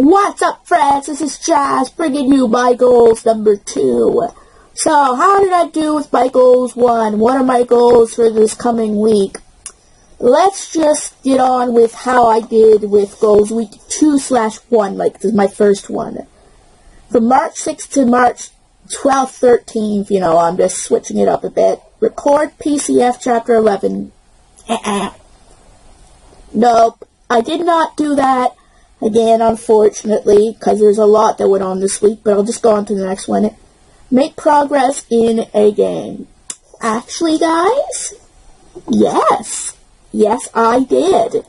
What's up, friends? This is Jazz bringing you my goals number 2. So, how did I do with my goals 1? What are my goals for this coming week? Let's just get on with how I did with goals week 2/1, like this is my first one. From March 6th to March 12th, 13th, I'm just switching it up a bit. Record PCF Chapter 11. Nope, I did not do that. Again, unfortunately, because there's a lot that went on this week, but I'll just go on to the next one. Make progress in a game. Actually, guys, yes, I did.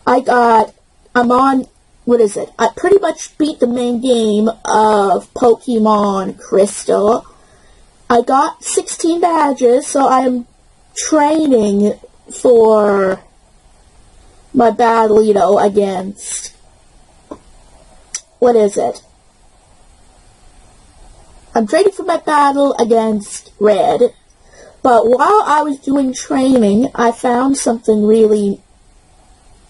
I'm on, I pretty much beat the main game of Pokemon Crystal. I got 16 badges, so I'm training for my battle, against, I'm training for my battle against Red, but while I was doing training, I found something really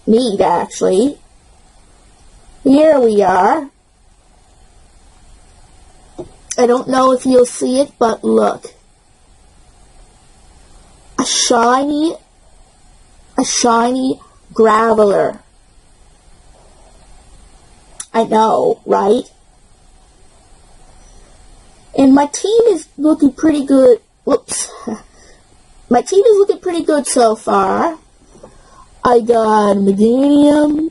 neat, actually. Here we are. I don't know if you'll see it, but look. A shiny Graveler. I know, right? And my team is looking pretty good. Whoops. My team is looking pretty good so far. I got Meganium,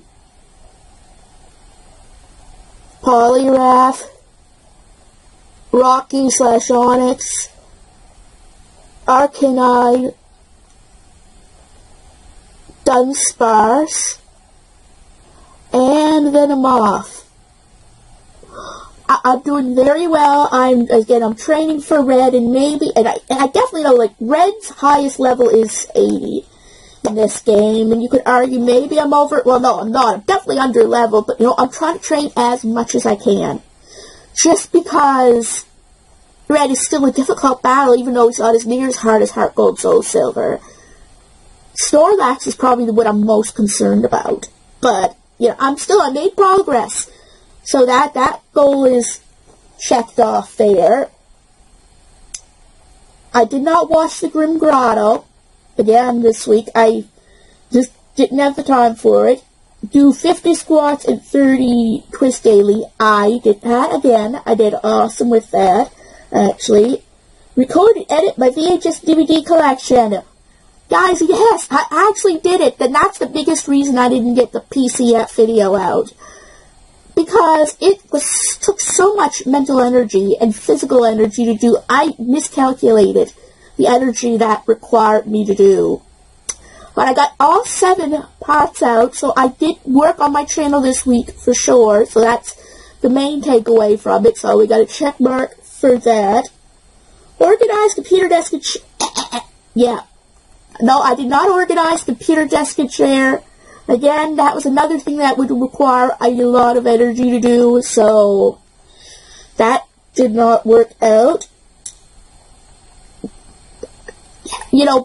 Poliwrath, Rocky/Onyx, Arcanine, Dunsparce, and Venomoth. I'm doing very well. I'm training for Red, and I definitely know, Red's highest level is 80 in this game, and you could argue maybe I'm over, well, no, I'm not. I'm definitely under level, but, I'm trying to train as much as I can. Just because Red is still a difficult battle, even though it's not as near as hard as Heart Gold, Soul Silver. Snorlax is probably what I'm most concerned about, but, I made progress. So that goal is checked off there. I did not watch the Grim Grotto again this week. I just didn't have the time for it. Do 50 squats and 30 twists daily. I did that again. I did awesome with that, actually. Record and edit my VHS DVD collection. Guys, yes, I actually did it. And that's the biggest reason I didn't get the PCF video out. Because took so much mental energy and physical energy to do. I miscalculated the energy that required me to do. But I got all 7 parts out, so I did work on my channel this week for sure. So that's the main takeaway from it. So we got a check mark for that. Organize computer desk and yeah. No, I did not organize computer desk and chair. Again, that was another thing that would require a lot of energy to do, so that did not work out.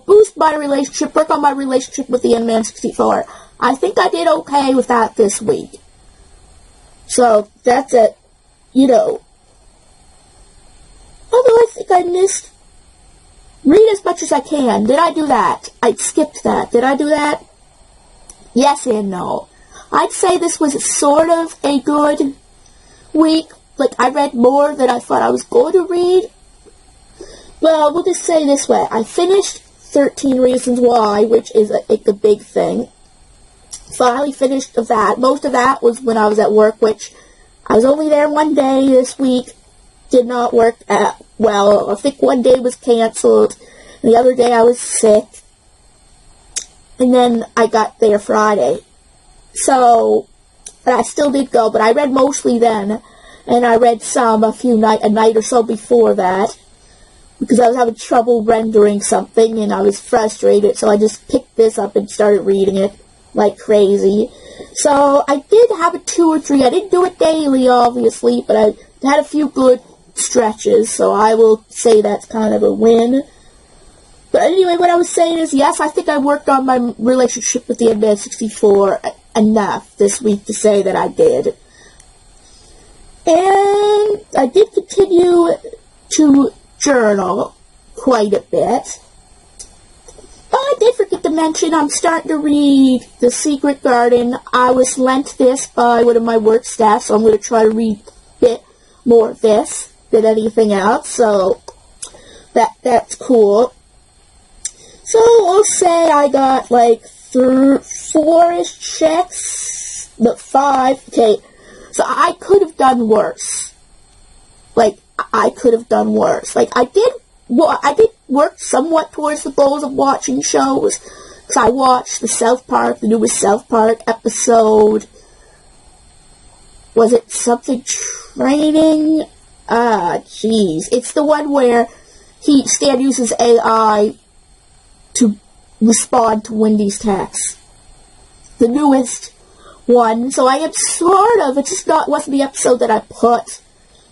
Boost my relationship, work on my relationship with the N-Man64. I think I did okay with that this week. So, that's it. Although I think I missed read as much as I can. Did I do that? I skipped that. Did I do that? Yes and no. I'd say this was sort of a good week. I read more than I thought I was going to read. Well, we'll just say this way. I finished 13 Reasons Why, which is a big thing. Finally finished of that. Most of that was when I was at work, which I was only there one day this week. Did not work well. I think one day was canceled. The other day I was sick. And then I got there Friday. So, but I still did go, but I read mostly then. And I read some a night or so before that. Because I was having trouble rendering something and I was frustrated. So I just picked this up and started reading it like crazy. So I did have a 2 or 3. I didn't do it daily, obviously, but I had a few good stretches. So I will say that's kind of a win. But anyway, what I was saying is, yes, I think I worked on my relationship with the N-Man64 enough this week to say that I did. And I did continue to journal quite a bit. Oh, I did forget to mention I'm starting to read The Secret Garden. I was lent this by one of my work staff, so I'm going to try to read a bit more of this than anything else, so that's cool. So I'll say I got like 4-ish checks, but 5. Okay, so I could have done worse. Like, I could have done worse. Like, I did work somewhat towards the goals of watching shows, because I watched the newest South Park episode. Was it something training? Jeez. It's the one where Stan uses AI to respond to Wendy's text. The newest one. So I am it just wasn't the episode that I put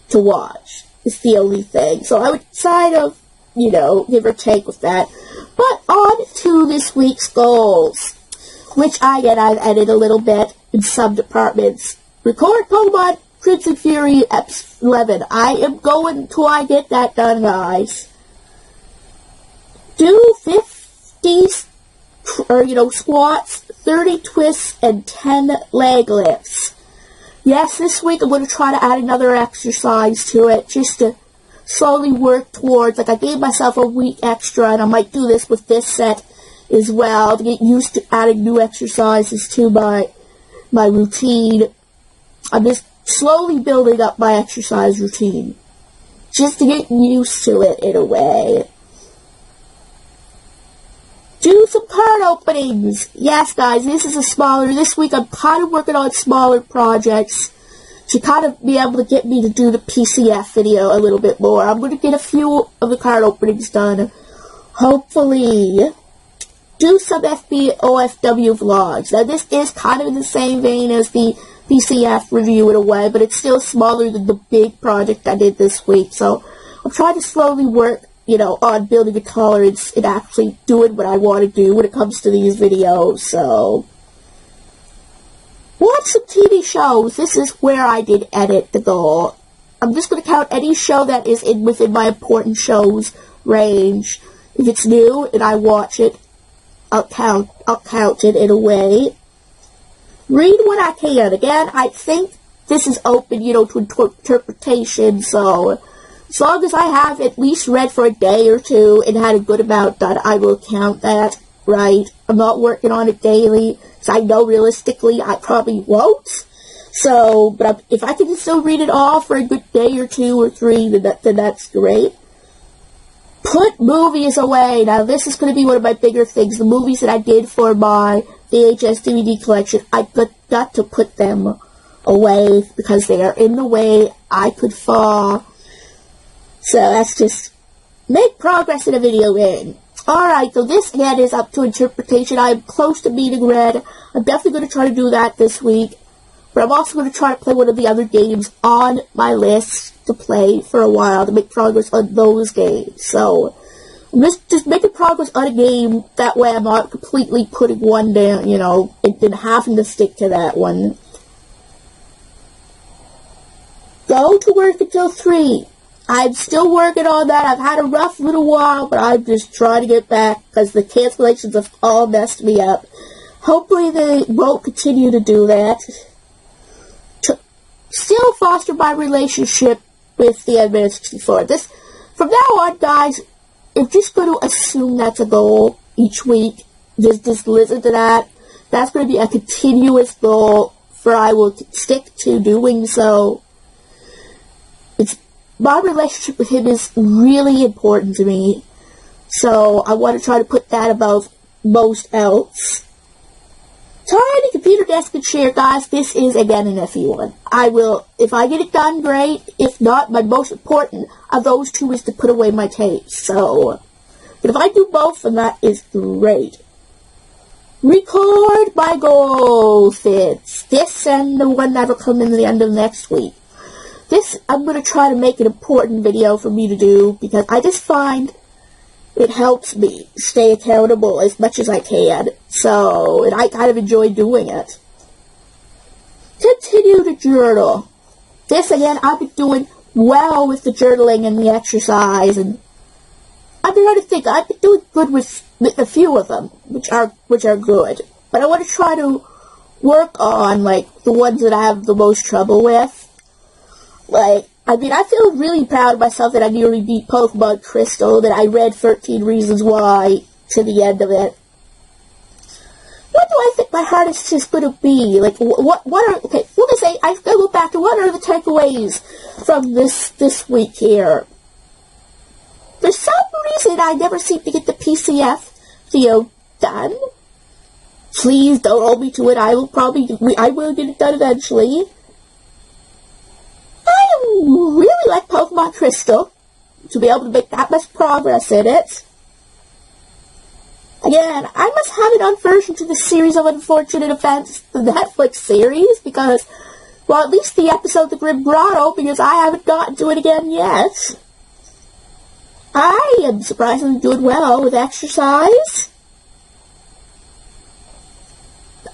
to watch. It's the only thing. So I would kind of, give or take with that. But on to this week's goals, which I've edited a little bit in some departments. Record Pokemon Crimson Fury Episode 11. I am going till I get that done, guys. Do 50, squats, 30 twists, and 10 leg lifts. Yes, this week I'm going to try to add another exercise to it, just to slowly work towards, I gave myself a week extra, and I might do this with this set as well, to get used to adding new exercises to my routine. I'm just slowly building up my exercise routine, just to get used to it in a way. Do some card openings. Yes, guys, this week I'm kind of working on smaller projects to kind of be able to get me to do the PCF video a little bit more. I'm going to get a few of the card openings done. Hopefully, do some FB OFW vlogs. Now, this is kind of in the same vein as the PCF review in a way, but it's still smaller than the big project I did this week. So, I'm trying to slowly work, on building a tolerance and actually doing what I want to do when it comes to these videos. So, watch some TV shows. This is where I did edit the goal. I'm just going to count any show that is within my important shows range. If it's new and I watch it, I'll count it in a way. Read what I can. Again, I think this is open, to interpretation, so as long as I have at least read for a day or two and had a good amount done, I will count that, right? I'm not working on it daily, so I know realistically I probably won't. So, but if I can still read it all for a good day or 2 or 3, then that's great. Put movies away. Now, this is going to be one of my bigger things. The movies that I did for my VHS DVD collection, I got to put them away because they are in the way I could fall. So that's just make progress in a video game. Alright, so this again is up to interpretation. I'm close to beating Red. I'm definitely going to try to do that this week. But I'm also going to try to play one of the other games on my list to play for a while to make progress on those games. So, I'm just making progress on a game. That way I'm not completely putting one down, and then having to stick to that one. Go to work until 3. I'm still working on that. I've had a rough little while, but I'm just trying to get back because the cancellations have all messed me up. Hopefully they won't continue to do that. Still foster my relationship with the administrative floor. From now on, guys, I'm just going to assume that's a goal each week. Just listen to that. That's going to be a continuous goal, for I will stick to doing so. My relationship with him is really important to me, so I want to try to put that above most else. Tiny computer desk and chair, guys, this is again an iffy one. If I get it done, great. If not, my most important of those two is to put away my tapes. So, but if I do both, then that is great. Record my goal fits. This and the one that'll come in the end of next week. This, I'm going to try to make an important video for me to do, because I just find it helps me stay accountable as much as I can. So, and I kind of enjoy doing it. Continue to journal. this, again, I've been doing well with the journaling and the exercise, and I've been trying to think. I've been doing good with a few of them, which are good. But I want to try to work on, like, the ones that I have the most trouble with. Like, I mean, I feel really proud of myself that I nearly beat Pokemon Crystal, that I read 13 Reasons Why to the end of it. What do I think my hardest is going to be? Like, what are, okay, we're going to say, I've got to go back to what are the takeaways from this week here. For some reason, I never seem to get the PCF video done. Please don't hold me to it. I will get it done eventually. I really like Pokemon Crystal, to be able to make that much progress in it. Again, I must have an aversion to the series of unfortunate events, the Netflix series, because, well, at least the episode The Grim Grotto, because I haven't gotten to it again yet. I am surprisingly doing well with exercise.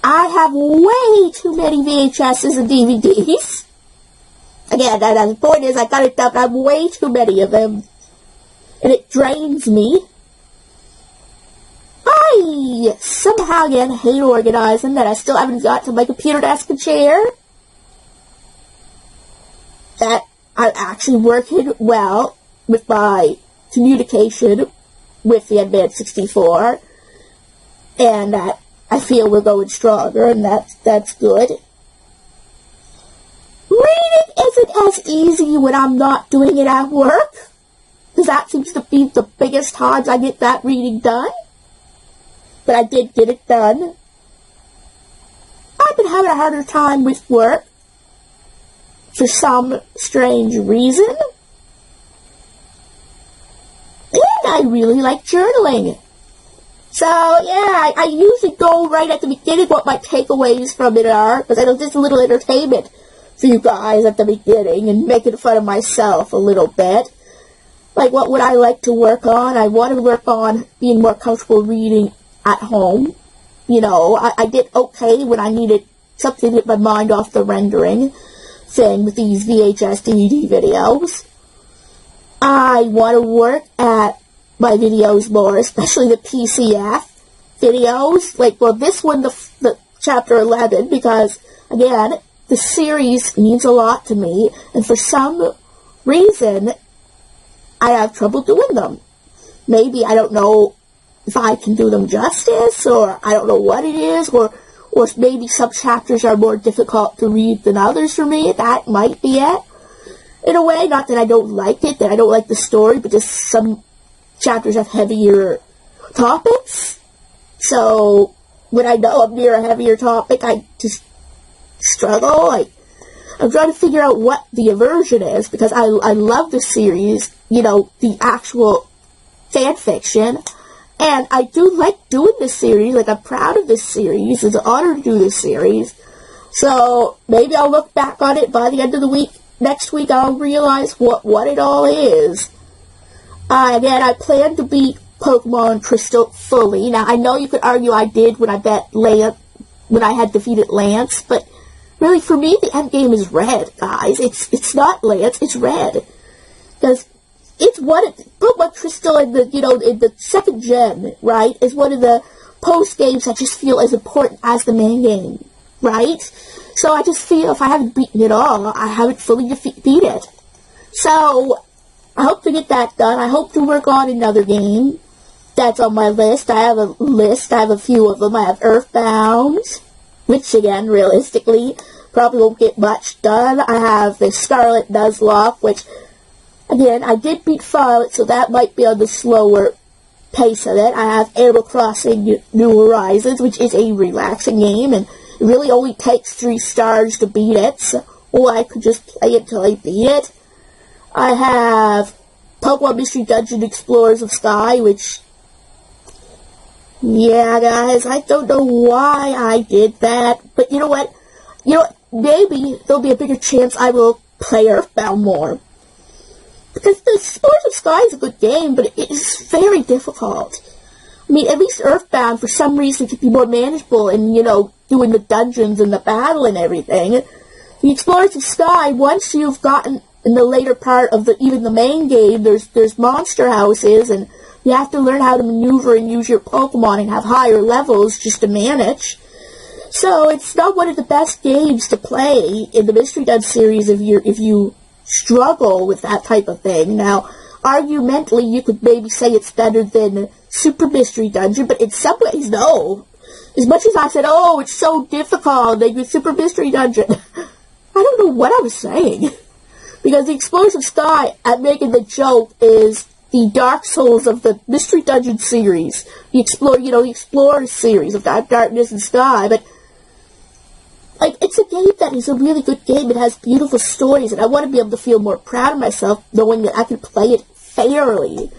I have way too many VHSs and DVDs. Again, the point is, I got it done, I have way too many of them. And it drains me. I somehow, again, hate organizing, that I still haven't got to my computer desk and chair. That I'm actually working well with my communication with the N64. And that I feel we're going stronger, and that's good. Reading isn't as easy when I'm not doing it at work, because that seems to be the biggest odds I get that reading done. But I did get it done. I've been having a harder time with work for some strange reason. And I really like journaling. So, yeah, I usually go right at the beginning what my takeaways from it are, because I know there's a little entertainment for you guys at the beginning, and making fun of myself a little bit. Like, what would I like to work on? I want to work on being more comfortable reading at home. You know, I did okay when I needed something to get my mind off the rendering thing with these VHS DVD videos. I want to work at my videos more, especially the PCF videos. Like, well, this one, the chapter 11, because, again, the series means a lot to me, and for some reason, I have trouble doing them. Maybe I don't know if I can do them justice, or I don't know what it is, or maybe some chapters are more difficult to read than others for me. That might be it. In a way, not that I don't like it, that I don't like the story, but just some chapters have heavier topics. So, when I know I'm near a heavier topic, I just struggle. I'm trying to figure out what the aversion is, because I love the series, you know, the actual fan fiction, and I do like doing this series. Like, I'm proud of this series. It's an honor to do this series. So, maybe I'll look back on it by the end of the week. Next week, I'll realize what it all is. Again, I plan to beat Pokemon Crystal fully. Now, I know you could argue I did when I had defeated Lance, but really, for me, the end game is red, guys. It's not Lance, it's red. Because it's Pokemon Crystal in the second gen, right, is one of the post games I just feel as important as the main game, right? So I just feel if I haven't beaten it all, I haven't fully beat it. So, I hope to get that done. I hope to work on another game that's on my list. I have a list. I have a few of them. I have Earthbound, which, again, realistically, probably won't get much done. I have the Scarlet Nuzlocke, which, again, I did beat Violet, so that might be on the slower pace of it. I have Animal Crossing New Horizons, which is a relaxing game, and it really only takes 3 stars to beat it, so, or I could just play it till I beat it. I have Pokemon Mystery Dungeon Explorers of Sky, which, yeah, guys, I don't know why I did that, but you know what? Maybe there'll be a bigger chance I will play Earthbound more. Because the Explorers of Sky is a good game, but it is very difficult. I mean, at least Earthbound, for some reason, could be more manageable in, doing the dungeons and the battle and everything. The Explorers of Sky, once you've gotten in the later part of even the main game, there's monster houses, and you have to learn how to maneuver and use your Pokemon and have higher levels just to manage. So it's not one of the best games to play in the Mystery Dungeon series if you struggle with that type of thing. Now, argumentally, you could maybe say it's better than Super Mystery Dungeon, but in some ways, no. As much as I said, oh, it's so difficult, like with Super Mystery Dungeon, I don't know what I was saying. Because the Explorers of Sky, I'm making the joke, is the Dark Souls of the Mystery Dungeon series. The Explorers series of Darkness and Sky. But, like, it's a game that is a really good game. It has beautiful stories, and I want to be able to feel more proud of myself knowing that I can play it fairly.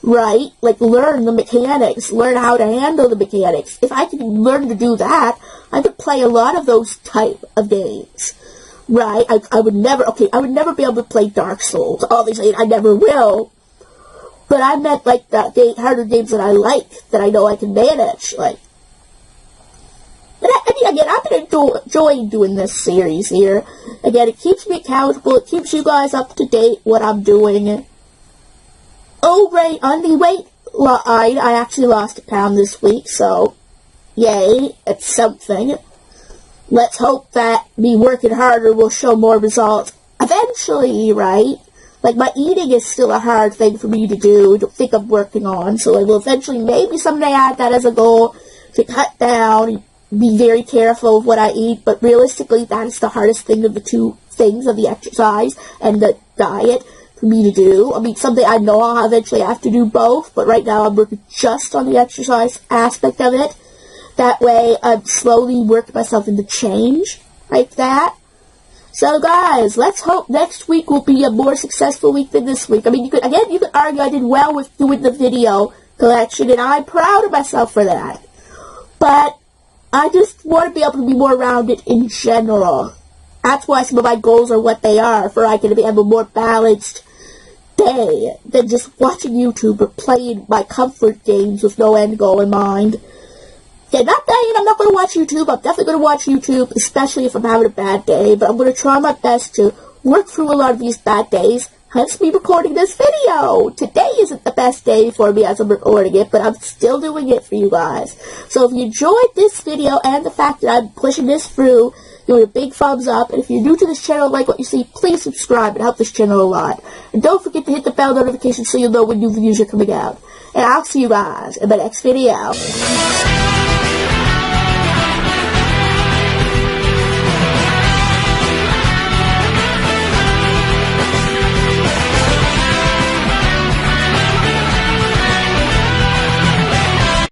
Right? Like, learn the mechanics, learn how to handle the mechanics. If I could learn to do that, I could play a lot of those type of games. Right? I would never be able to play Dark Souls. Obviously, I never will. But I meant, like, the harder games that I like, that I know I can manage. Like, but again, I've been enjoying doing this series here. Again, it keeps me accountable. It keeps you guys up to date what I'm doing. Umbre, on the weight line, I actually lost 1 pound this week, so yay, it's something. Let's hope that me working harder will show more results eventually, right? Like, my eating is still a hard thing for me to do, to think I'm working on, so I will eventually maybe someday add that as a goal to cut down, be very careful of what I eat, but realistically, that is the hardest thing of the two things, of the exercise and the diet, for me to do. I mean, someday I know I'll eventually have to do both, but right now I'm working just on the exercise aspect of it. That way, I'm slowly working myself into change, like that. So, guys, let's hope next week will be a more successful week than this week. I mean, you could argue I did well with doing the video collection, and I'm proud of myself for that. But I just want to be able to be more rounded in general. That's why some of my goals are what they are, for I can have a more balanced day than just watching YouTube or playing my comfort games with no end goal in mind. Yeah, not saying I'm not going to watch YouTube. I'm definitely going to watch YouTube, especially if I'm having a bad day, but I'm going to try my best to work through a lot of these bad days, hence me recording this video. Today isn't the best day for me as I'm recording it, but I'm still doing it for you guys. So if you enjoyed this video and the fact that I'm pushing this through, give me a big thumbs up, and if you're new to this channel and like what you see, please subscribe. It helps this channel a lot. And don't forget to hit the bell notification so you'll know when new videos are coming out. And I'll see you guys in the next video.